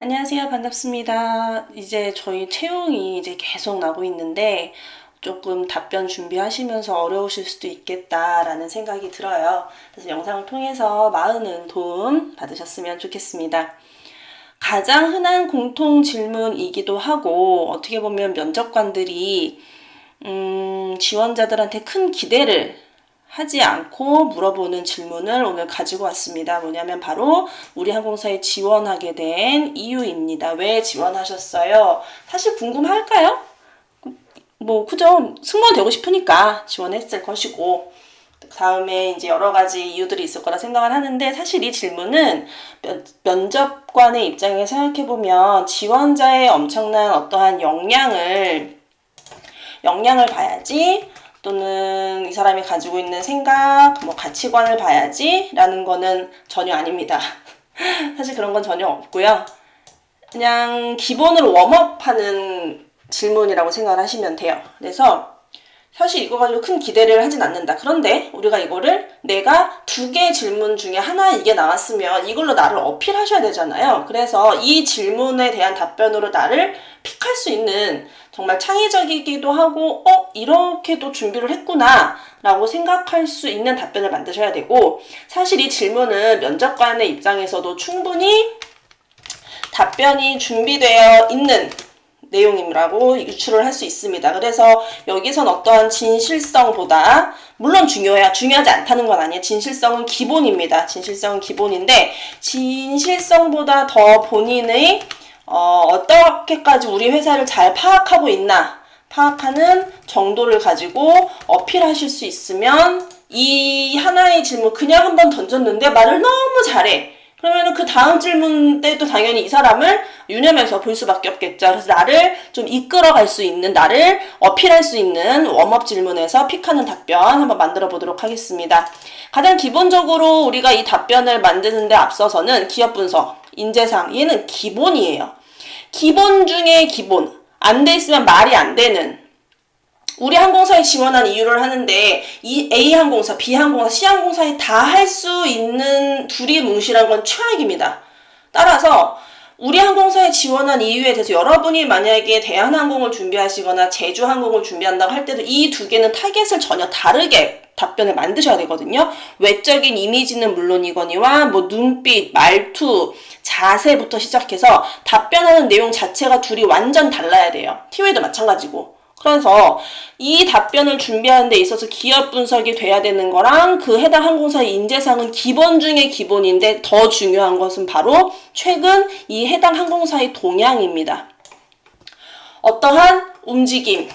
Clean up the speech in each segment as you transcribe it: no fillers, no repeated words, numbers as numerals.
안녕하세요. 반갑습니다. 이제 저희 채용이 이제 계속 나고 있는데 조금 답변 준비하시면서 어려우실 수도 있겠다라는 생각이 들어요. 그래서 영상을 통해서 많은 도움 받으셨으면 좋겠습니다. 가장 흔한 공통 질문이기도 하고 어떻게 보면 면접관들이 지원자들한테 큰 기대를 하지 않고 물어보는 질문을 오늘 가지고 왔습니다. 뭐냐면 바로 우리 항공사에 지원하게 된 이유입니다. 왜 지원하셨어요? 사실 궁금할까요? 그죠? 승무원 되고 싶으니까 지원했을 것이고, 다음에 이제 여러 가지 이유들이 있을 거라 생각을 하는데, 사실 이 질문은 면접관의 입장에서 생각해보면 지원자의 엄청난 어떠한 역량을 봐야지, 또는 이 사람이 가지고 있는 생각, 가치관을 봐야지 라는 거는 전혀 아닙니다. 사실 그런 건 전혀 없고요. 그냥 기본으로 웜업하는 질문이라고 생각을 하시면 돼요. 그래서 사실 이거 가지고 큰 기대를 하진 않는다. 그런데 우리가 이거를 내가 두 개의 질문 중에 하나 이게 나왔으면 이걸로 나를 어필하셔야 되잖아요. 그래서 이 질문에 대한 답변으로 나를 픽할 수 있는 정말 창의적이기도 하고 이렇게도 준비를 했구나 라고 생각할 수 있는 답변을 만드셔야 되고, 사실 이 질문은 면접관의 입장에서도 충분히 답변이 준비되어 있는 내용이라고 유추를 할 수 있습니다. 그래서 여기선 어떠한 진실성보다, 물론 중요하지 않다는 건 아니에요. 진실성은 기본입니다. 진실성은 기본인데 진실성보다 더 본인의 어떻게까지 우리 회사를 잘 파악하고 있나, 파악하는 정도를 가지고 어필하실 수 있으면, 이 하나의 질문 그냥 한번 던졌는데 말을 너무 잘해. 그러면 그 다음 질문 때도 당연히 이 사람을 유념해서 볼 수밖에 없겠죠. 그래서 나를 좀 이끌어갈 수 있는, 나를 어필할 수 있는 웜업 질문에서 픽하는 답변 한번 만들어 보도록 하겠습니다. 가장 기본적으로 우리가 이 답변을 만드는 데 앞서서는 기업 분석, 인재상, 얘는 기본이에요. 기본 중에 기본. 안 돼 있으면 말이 안 되는. 우리 항공사에 지원한 이유를 하는데 이 A항공사, B항공사, C항공사에 다 할 수 있는 둘이 뭉실한 건 최악입니다. 따라서 우리 항공사에 지원한 이유에 대해서 여러분이 만약에 대한항공을 준비하시거나 제주항공을 준비한다고 할 때도 이 두 개는 타겟을 전혀 다르게 답변을 만드셔야 되거든요. 외적인 이미지는 물론이거니와 눈빛, 말투, 자세부터 시작해서 답변하는 내용 자체가 둘이 완전 달라야 돼요. 티웨이도 마찬가지고. 그래서 이 답변을 준비하는 데 있어서 기업 분석이 돼야 되는 거랑 그 해당 항공사의 인재상은 기본 중에 기본인데, 더 중요한 것은 바로 최근 이 해당 항공사의 동향입니다. 어떠한 움직임,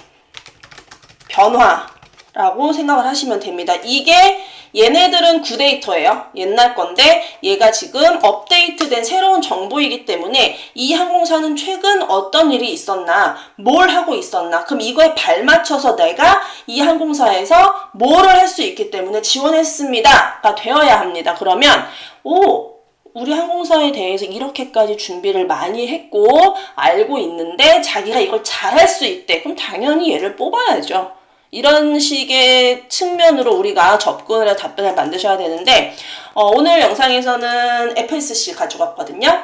변화라고 생각을 하시면 됩니다. 이게 얘네들은 구데이터예요. 옛날 건데 얘가 지금 업데이트된 새로운 정보이기 때문에 이 항공사는 최근 어떤 일이 있었나, 뭘 하고 있었나, 그럼 이거에 발맞춰서 내가 이 항공사에서 뭐를 할 수 있기 때문에 지원했습니다가 되어야 합니다. 그러면 우리 항공사에 대해서 이렇게까지 준비를 많이 했고 알고 있는데 자기가 이걸 잘할 수 있대. 그럼 당연히 얘를 뽑아야죠. 이런 식의 측면으로 우리가 접근을 해서 답변을 만드셔야 되는데, 오늘 영상에서는 FSC 가지고 왔거든요.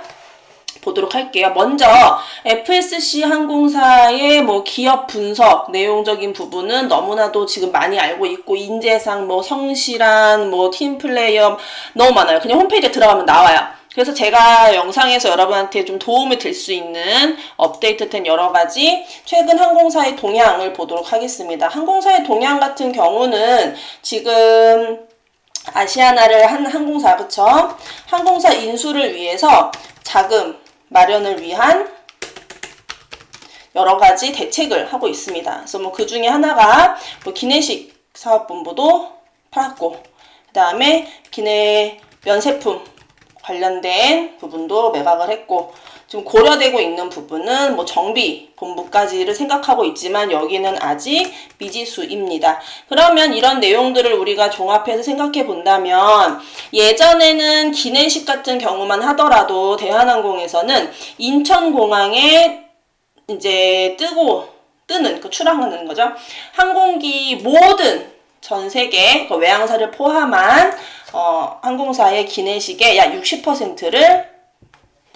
보도록 할게요. 먼저 FSC 항공사의 기업 분석 내용적인 부분은 너무나도 지금 많이 알고 있고, 인재상, 성실한, 팀 플레이어 너무 많아요. 그냥 홈페이지에 들어가면 나와요. 그래서 제가 영상에서 여러분한테 좀 도움이 될 수 있는 업데이트된 여러 가지 최근 항공사의 동향을 보도록 하겠습니다. 항공사의 동향 같은 경우는 지금 아시아나를 한 항공사, 그쵸? 항공사 인수를 위해서 자금 마련을 위한 여러 가지 대책을 하고 있습니다. 그래서 그 중에 하나가 기내식 사업본부도 팔았고, 그 다음에 기내 면세품 관련된 부분도 매각을 했고, 지금 고려되고 있는 부분은 정비 본부까지를 생각하고 있지만 여기는 아직 미지수입니다. 그러면 이런 내용들을 우리가 종합해서 생각해 본다면, 예전에는 기내식 같은 경우만 하더라도 대한항공에서는 인천공항에 이제 뜨는, 출항하는 거죠. 항공기 모든 전 세계 외항사를 포함한 항공사의 기내식의 약 60%를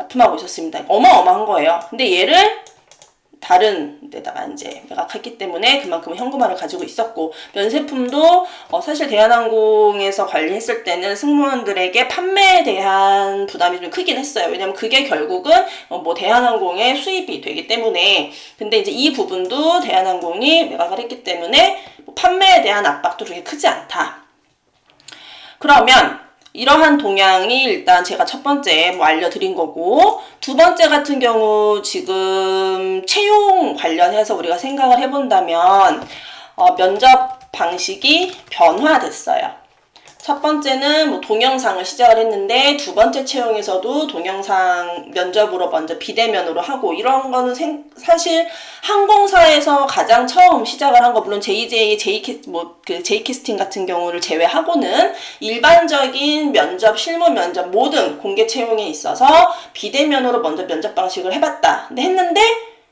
납품하고 있었습니다. 어마어마한 거예요. 근데 얘를 다른 데다가 이제 매각했기 때문에 그만큼 현금화를 가지고 있었고, 면세품도 사실 대한항공에서 관리했을 때는 승무원들에게 판매에 대한 부담이 좀 크긴 했어요. 왜냐면 그게 결국은 뭐 대한항공의 수입이 되기 때문에. 근데 이제 이 부분도 대한항공이 매각을 했기 때문에 뭐 판매에 대한 압박도 그렇게 크지 않다. 그러면 이러한 동향이 일단 제가 첫 번째 뭐 알려드린 거고, 두 번째 같은 경우 지금 채용 관련해서 우리가 생각을 해본다면 면접 방식이 변화됐어요. 첫 번째는 뭐 동영상을 시작을 했는데, 두 번째 채용에서도 동영상 면접으로 먼저 비대면으로 하고, 이런 거는 사실 항공사에서 가장 처음 시작을 한 거, 물론 J캐스팅 같은 경우를 제외하고는 일반적인 면접, 실무 면접 모든 공개 채용에 있어서 비대면으로 먼저 면접 방식을 해봤다. 근데 했는데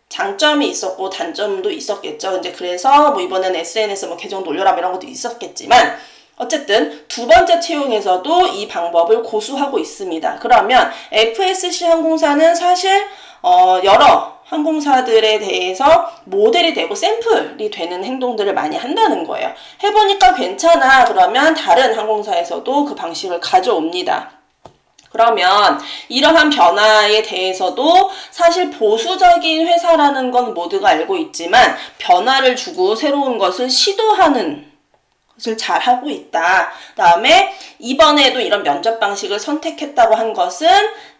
장점이 있었고 단점도 있었겠죠. 이제 그래서 뭐 이번에는 SNS 뭐 계정 돌려라 이런 것도 있었겠지만, 어쨌든 두 번째 채용에서도 이 방법을 고수하고 있습니다. 그러면 FSC 항공사는 사실 여러 항공사들에 대해서 모델이 되고 샘플이 되는 행동들을 많이 한다는 거예요. 해보니까 괜찮아. 그러면 다른 항공사에서도 그 방식을 가져옵니다. 그러면 이러한 변화에 대해서도 사실 보수적인 회사라는 건 모두가 알고 있지만, 변화를 주고 새로운 것을 시도하는 것을 잘 하고 있다. 다음에 이번에도 이런 면접 방식을 선택했다고 한 것은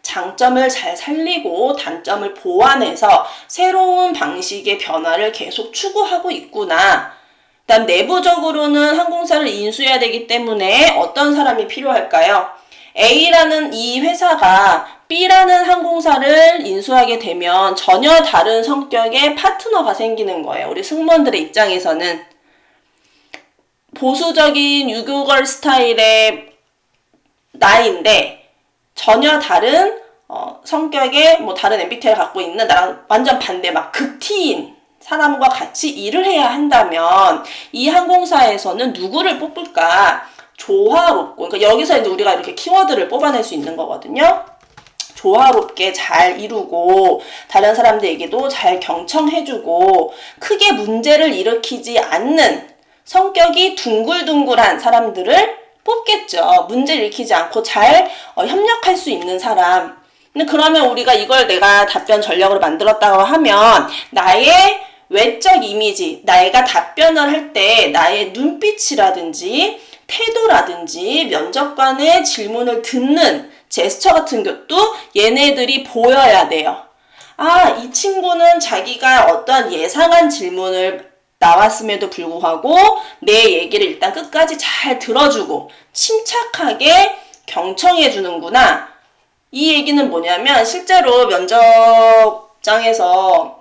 장점을 잘 살리고 단점을 보완해서 새로운 방식의 변화를 계속 추구하고 있구나. 일단 내부적으로는 항공사를 인수해야 되기 때문에 어떤 사람이 필요할까요? A라는 이 회사가 B라는 항공사를 인수하게 되면 전혀 다른 성격의 파트너가 생기는 거예요. 우리 승무원들의 입장에서는 보수적인 유교걸 스타일의 나인데 전혀 다른 성격의 뭐 다른 MBTI를 갖고 있는 나랑 완전 반대 막 극T인 사람과 같이 일을 해야 한다면 이 항공사에서는 누구를 뽑을까? 조화롭고, 그러니까 여기서 이제 우리가 이렇게 키워드를 뽑아낼 수 있는 거거든요. 조화롭게 잘 이루고 다른 사람들에게도 잘 경청해주고 크게 문제를 일으키지 않는 성격이 둥글둥글한 사람들을 뽑겠죠. 문제를 일으키지 않고 잘 협력할 수 있는 사람. 근데 그러면 우리가 이걸 내가 답변 전략으로 만들었다고 하면 나의 외적 이미지, 내가 답변을 할 때 나의 눈빛이라든지 태도라든지 면접관의 질문을 듣는 제스처 같은 것도 얘네들이 보여야 돼요. 아, 이 친구는 자기가 어떤 예상한 질문을 나왔음에도 불구하고 내 얘기를 일단 끝까지 잘 들어주고 침착하게 경청해 주는구나. 이 얘기는 뭐냐면 실제로 면접장에서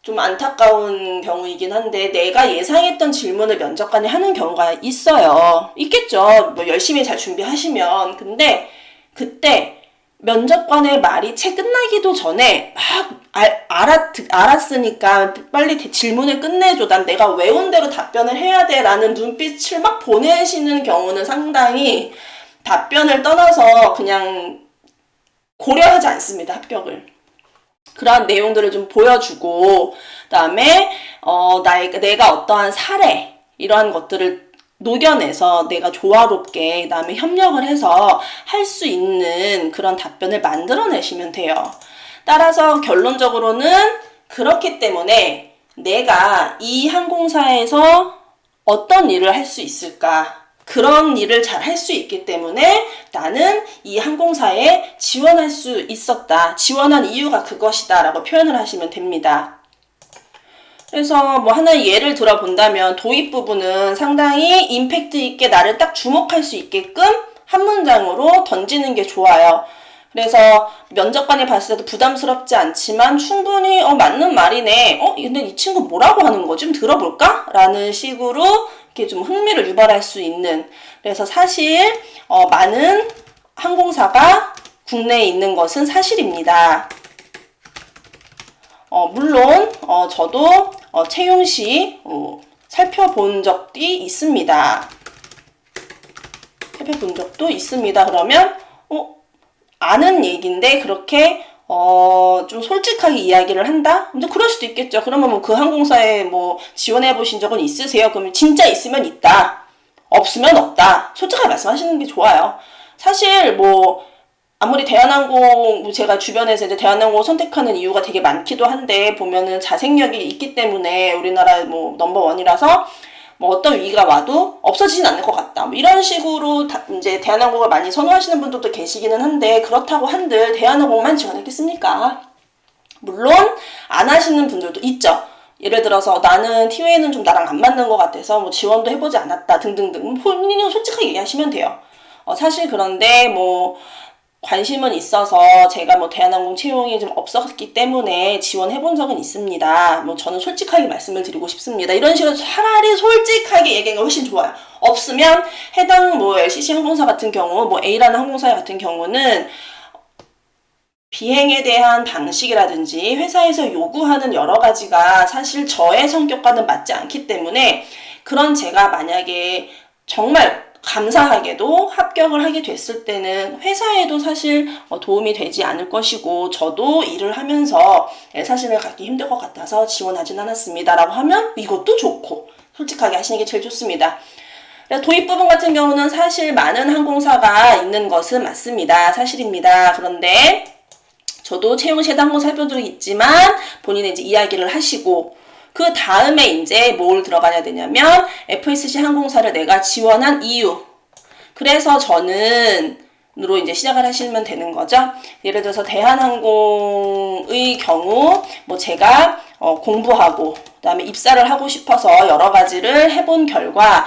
좀 안타까운 경우이긴 한데 내가 예상했던 질문을 면접관이 하는 경우가 있어요. 있겠죠. 뭐 열심히 잘 준비하시면. 근데 그때 면접관의 말이 채 끝나기도 전에 막 알았으니까 빨리 질문을 끝내줘. 난 내가 외운 대로 답변을 해야 돼. 라는 눈빛을 막 보내시는 경우는 상당히 답변을 떠나서 그냥 고려하지 않습니다. 합격을. 그런 내용들을 좀 보여주고, 그다음에 내가 어떠한 사례 이러한 것들을 녹여내서 내가 조화롭게 그다음에 협력을 해서 할 수 있는 그런 답변을 만들어내시면 돼요. 따라서 결론적으로는 그렇기 때문에 내가 이 항공사에서 어떤 일을 할 수 있을까? 그런 일을 잘 할 수 있기 때문에 나는 이 항공사에 지원할 수 있었다. 지원한 이유가 그것이다. 라고 표현을 하시면 됩니다. 그래서 뭐 하나의 예를 들어 본다면 도입 부분은 상당히 임팩트 있게 나를 딱 주목할 수 있게끔 한 문장으로 던지는 게 좋아요. 그래서 면접관이 봤을 때도 부담스럽지 않지만 충분히 맞는 말이네. 근데 이 친구 뭐라고 하는 거지? 좀 들어볼까? 라는 식으로 이렇게 좀 흥미를 유발할 수 있는. 그래서 사실 많은 항공사가 국내에 있는 것은 사실입니다. 물론 저도 채용 시 살펴본 적도 있습니다. 살펴본 적도 있습니다. 그러면 아는 얘기인데 그렇게 좀 솔직하게 이야기를 한다? 근데 그럴 수도 있겠죠. 그러면 뭐 그 항공사에 뭐 지원해 보신 적은 있으세요? 그러면 진짜 있으면 있다. 없으면 없다. 솔직하게 말씀하시는 게 좋아요. 사실 뭐 아무리 대한항공, 뭐 제가 주변에서 이제 대한항공을 선택하는 이유가 되게 많기도 한데, 보면은 자생력이 있기 때문에 우리나라 뭐 넘버원이라서 뭐 어떤 위기가 와도 없어지진 않을 것 같다. 뭐 이런 식으로 이제 대한항공을 많이 선호하시는 분들도 계시기는 한데, 그렇다고 한들 대한항공만 지원했겠습니까? 물론 안 하시는 분들도 있죠. 예를 들어서 나는 티웨이는 좀 나랑 안 맞는 것 같아서 뭐 지원도 해보지 않았다 등등등 본인이 솔직하게 얘기하시면 돼요. 사실 그런데 뭐 관심은 있어서 제가 뭐 대한항공 채용이 좀 없었기 때문에 지원해본 적은 있습니다. 뭐 저는 솔직하게 말씀을 드리고 싶습니다. 이런 식으로 차라리 솔직하게 얘기하는 게 훨씬 좋아요. 없으면 해당 뭐 LCC 항공사 같은 경우, 뭐 A라는 항공사 같은 경우는 비행에 대한 방식이라든지 회사에서 요구하는 여러 가지가 사실 저의 성격과는 맞지 않기 때문에, 그런 제가 만약에 정말 감사하게도 합격을 하게 됐을 때는 회사에도 사실 도움이 되지 않을 것이고, 저도 일을 하면서 사실을 갖기 힘들 것 같아서 지원하진 않았습니다 라고 하면 이것도 좋고, 솔직하게 하시는 게 제일 좋습니다. 도입 부분 같은 경우는 사실 많은 항공사가 있는 것은 맞습니다. 사실입니다. 그런데 저도 채용 시에도 항공사 해본 적이 있지만 본인의 이제 이야기를 하시고, 그 다음에 이제 뭘 들어가야 되냐면 FSC 항공사를 내가 지원한 이유. 그래서 저는 으로 이제 시작을 하시면 되는 거죠. 예를 들어서 대한항공의 경우 뭐 제가 공부하고 그다음에 입사를 하고 싶어서 여러 가지를 해본 결과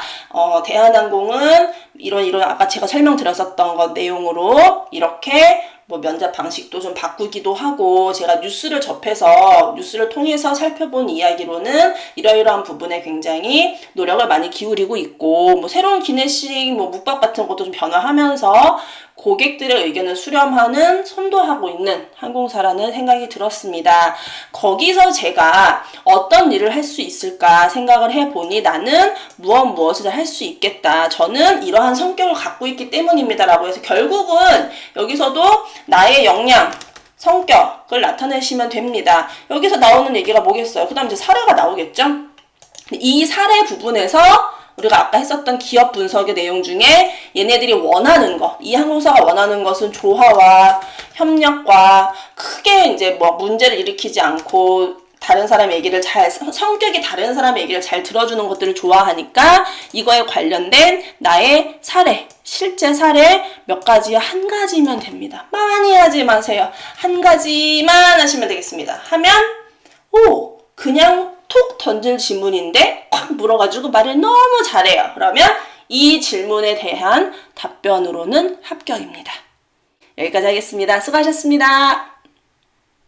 대한항공은 이런 아까 제가 설명드렸었던 것 내용으로 이렇게 뭐 면접 방식도 좀 바꾸기도 하고, 제가 뉴스를 접해서 뉴스를 통해서 살펴본 이야기로는 이러이러한 부분에 굉장히 노력을 많이 기울이고 있고, 뭐 새로운 기내식 뭐 묵밥 같은 것도 좀 변화하면서 고객들의 의견을 수렴하는, 선도하고 있는 항공사라는 생각이 들었습니다. 거기서 제가 어떤 일을 할 수 있을까 생각을 해보니 나는 무엇을 할 수 있겠다. 저는 이러한 성격을 갖고 있기 때문입니다. 라고 해서 결국은 여기서도 나의 역량, 성격을 나타내시면 됩니다. 여기서 나오는 얘기가 뭐겠어요? 그 다음 이제 사례가 나오겠죠? 이 사례 부분에서 우리가 아까 했었던 기업 분석의 내용 중에 얘네들이 원하는 거, 이 항공사가 원하는 것은 조화와 협력과 크게 이제 뭐 문제를 일으키지 않고 다른 사람의 얘기를 성격이 다른 사람의 얘기를 잘 들어주는 것들을 좋아하니까, 이거에 관련된 나의 사례, 실제 사례 몇 가지, 한 가지면 됩니다. 많이 하지 마세요. 한 가지만 하시면 되겠습니다. 하면 그냥 톡 던질 질문인데 콱 물어가지고 말을 너무 잘해요. 그러면 이 질문에 대한 답변으로는 합격입니다. 여기까지 하겠습니다. 수고하셨습니다.